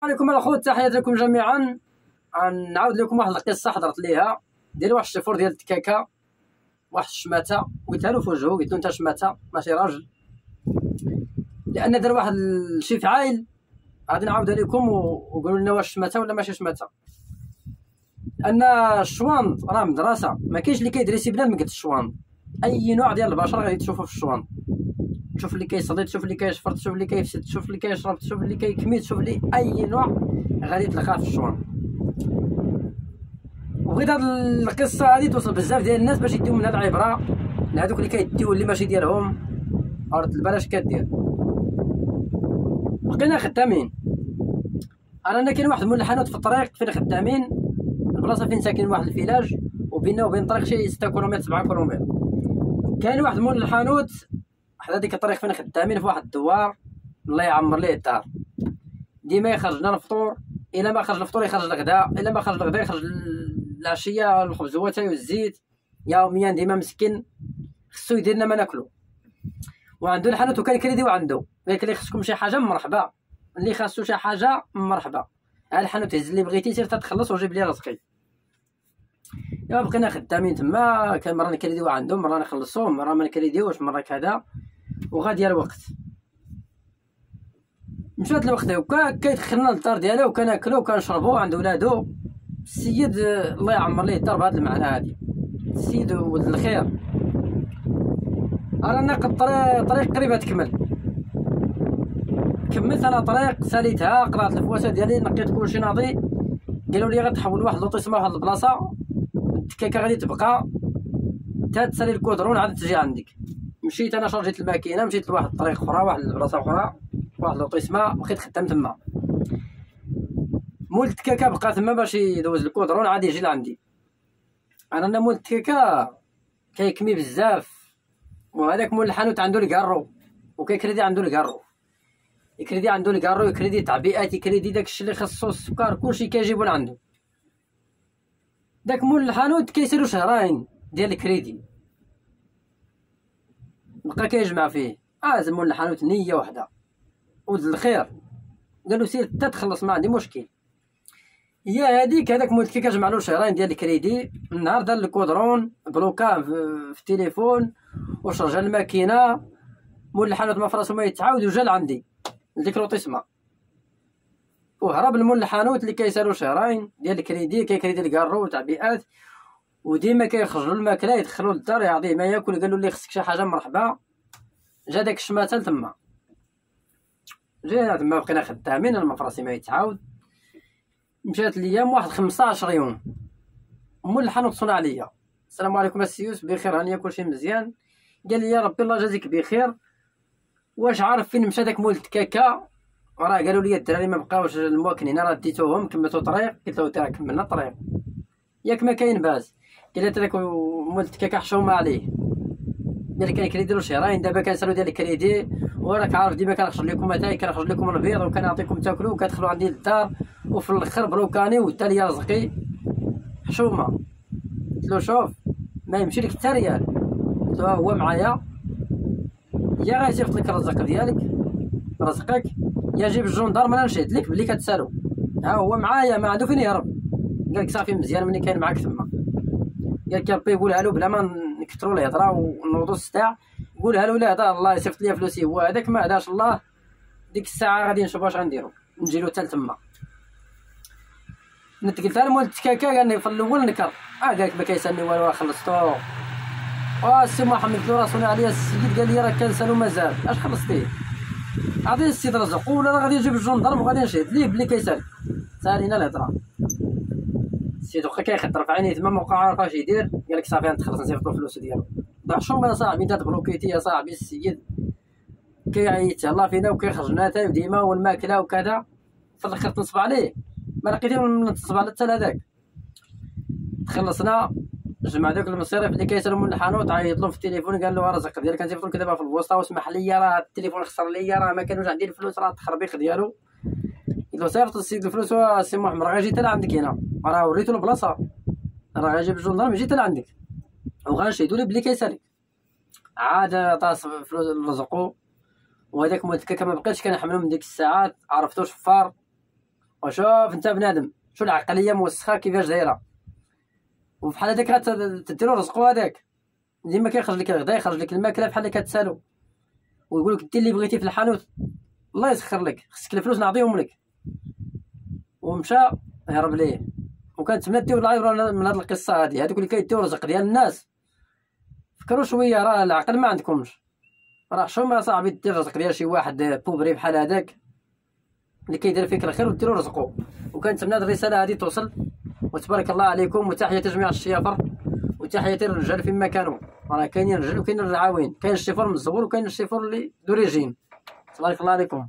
عليكم الاخوت، تحياتي لكم جميعا. غنعاود لكم واحد القصه حضرت ليها ديال واحد الشيفور ديال الدكاكه، واحد الشماته. قلتها له في وجهه، قلت له انت شماته ماشي راجل، لان دار واحد شي فعايل. غادي نعاودها لكم وقولوا لنا واش شماته ولا ماشي شماته. ان الشوان راه مدرسه، ما كاينش اللي كيدريسي بنادم قد الشوان. اي نوع ديال البشر غادي تشوفه في الشوان. تشوف اللي كيصلي، تشوف اللي كيشفر، تشوف اللي كيفسد، تشوف اللي كيشرب، تشوف اللي كيكمي، تشوف اللي اي نوع غادي تلقاه في الشوان. وبغيت هاد القصه هادي توصل بزاف ديال الناس باش يديو منها العبره لهادوك اللي كيديو اللي ماشي ديالهم. ارض البلاش كدير. بقينا خدامين. انا كاين واحد مول الحانوت في الطريق فين خدامين، البلاصه فين ساكن واحد الفيلاج، وبيننا وبين الطريق شي 6 كيلومتر 7 كيلومتر. كاين واحد مول الحانوت حدا ديك الطريق فين خدامين في واحد الدوار، الله يعمر ليه الدار. ديما يخرج لنا الفطور، الا ما خرج الفطور يخرج الغداء، الا ما خرج الغداء يخرج العشيه الخبز والتاي والزيت. يوميا ديما مسكين، خصو يدير لنا ما ناكلو. وعنده الحانوت وكان كريديو عنده، قالك اللي خصكم شي حاجه مرحبا، اللي خاصو شي حاجه مرحبا. ها الحانوت هز اللي بغيتي سير تخلص وجيب لي رزقي. بقينا خدامين تما، كان مره نكريديو عندهم، مره نخلصوهم، مره ما نكريديوش، مره كذا. وغادي الوقت، مشات الوقت هكا كيدخلنا للدار ديالو وكناكلو وكنشربو عند ولادو. السيد الله يعمر ليه الدار بهذا المعنى هادي، السيد ولد الخير. رانا طريق قريبه تكمل. كملت انا طريق، ساليتها، قرات الفواسه ديالي، نقيت كلشي ناضي. قالوا لي غتحول لواحد لوطيسما واحد البلاصه، الدكاكه غادي تبقى حتى تسالي الكودرون عاد تجي عندك. مشيت انا، شارجيت الماكينه، مشيت لواحد الطريق اخرى، واحد البلاصه اخرى، واحد لوطيسما، بقيت خدام تما. مول الدكاكه بقى تما باش يدوز الكودرون عاد يجي لعندي. انا مول الدكاكه كيكمي بزاف، وهذاك مول الحانوت عنده الكارو وكيكريدي عنده الكارو، يكريدي عنده الكارو، يكريدي تعبئات، يكريدي داكشي اللي خاصو، السكر كلشي كيجيبو لعندو. داك مول الحانوت كيسيرو شهرين ديال الكريدي، بقى كيجمع فيه. مول الحانوت نيه وحده، ولد الخير قالو سير حتى تخلص، ما عندي مشكل. هي هذيك، هذاك مول الدكاكه جمع له شهرين ديال الكريدي. النهار دار الكودرون بلوكاه في التليفون وشرجا الماكينه. مول الحانوت ما فراسو ما يتعاود وجا لعندي لديك لوطيسما، وهرب المول الحانوت اللي كيسالو شهرين ديال الكريدي، كيكريدي الكارو وتعبئات، وديما كيخرجوا الماكله يدخلوا للدار يعطيه ما ياكل. قالوا لي خصك شي حاجه مرحبا. جا داك الشماته لتما، جينا تما بقينا خدامين، انا ما فراسي ما يتعاود. مشات الايام، واحد 15 يوم، مول الحانوت صنع عليا: السلام عليكم السي يوسف، بخير هانيه كلشي مزيان؟ قال لي يا ربي الله يجازيك بخير، واش عارف فين مشى داك مول الدكاكه؟ راه قالوا لي الدراري ما بقاوش المواكنين، راه ديتوهم كملتو طريق. قلت له ترى كملنا الطريق ياك ما كاين باس. قال لي داك مول الدكاكه حشومه عليه، قال لي كان كريدي له شهرين، دابا كنسالو ديال الكريدي، وراك عارف ديما كنخرج لكم اتاي، كنخرج لكم البيض وكنعطيكم تاكلوا، وكتدخلوا عندي للدار، وفي الاخر بلوكاني وتا لي رزقي حشومه. قلت له شوف ما يمشي لك حتى ريال. قلت له هو معايا، يا غيصيفط لك الرزق ديالك، رزقك، يا جيب الجندارم انا نشهد لك بلي كتسالو. ها هو معايا، ما عنده فين يهرب. قال لك صافي مزيان، ملي كاين معاك تما. قال لك ربي يقولها له بلا ما نكثروا الهضره ونوضوا الساعه، قولها له لا هذا الله يصيفط لي فلوسي، هو هذاك ما هداش الله. ديك الساعه غادي نشوف واش غنديروا، نجي له حتى تما. قلتها لمول الدكاكه، قال لي في الاول نكر، قال لك ما كيسالني والو، خلصتو. السي محمد قلت له راه صوني عليا السيد، قال لي راه كنسالو مازال، اش خلصتيه؟ عطيه السيد رزق، ولا راه غادي يجيب الجندرم وغادي نشهد ليه بلي كيسال. سالينا الهضره. السيد واخا كيخطر في عينيه تما، ما بقى عارف اش يدير. قال لك صافي غنتخلص نصيفطو الفلوس ديالو. ضاع شوم يا صاحبي، انت تبلوكيتي يا صاحبي. السيد كيتهلا فينا وكيخرجنا تا ديما، والماكله وكذا. في الاخر تنصب عليه، ما لقيتي نتصب على حتى هذاك. تخلصنا، جمع داك المصاريف اللي كيسالو من الحانوت، عيط له في التليفون، قال له الرزق ديالك كنصيفط لك دابا في البوسطه، واسمح لي راه التليفون خسر ليا، راه ما كانوش عندي الفلوس، راه التخربيق ديالو. قلت له صيفط السيد الفلوس، السي محمد راه غيجي حتى لعندك هنا، راه وريتو البلاصه، راه غيجيب الجندرم يجي حتى لعندك وغنشهدوا لي بلي كيسالك. عاد طاس فلوس رزقو. وهذاك مول الدكاكه ما بقيتش كنحملو من ديك الساعات، عرفتو شفار وشوف انت بنادم شو العقليه موسخه كيفاش دايره، وبحال هذاك غتديرو رزقو هذاك ديما كيخرج لك الغدا يخرج لك الماكله بحال اللي كتسالو، ويقول لك دير اللي بغيتي في الحانوت الله يسخر لك، خصك الفلوس نعطيهم لك. ومشى هرب ليه. وكنتمنى ديو العبره من هاد القصه هادي، هادوك اللي كيديو الرزق ديال الناس فكروا شويه، راه العقل ما عندكمش، راه حشومه صاحبي دير الرزق ديال شي واحد بوبري بحال هذاك اللي كيدير فيك الخير وديرو رزقو. وكنتمنى هاد الرساله هادي توصل، وتبارك الله عليكم، وتحيه جميع الشيافر، وتحياتي للرجال فيما كانوا، راه كاينين رجال وكاين الرعاوين، كاين الشيفور من الزبور وكاين الشيفور اللي دوريجين. تبارك الله عليكم.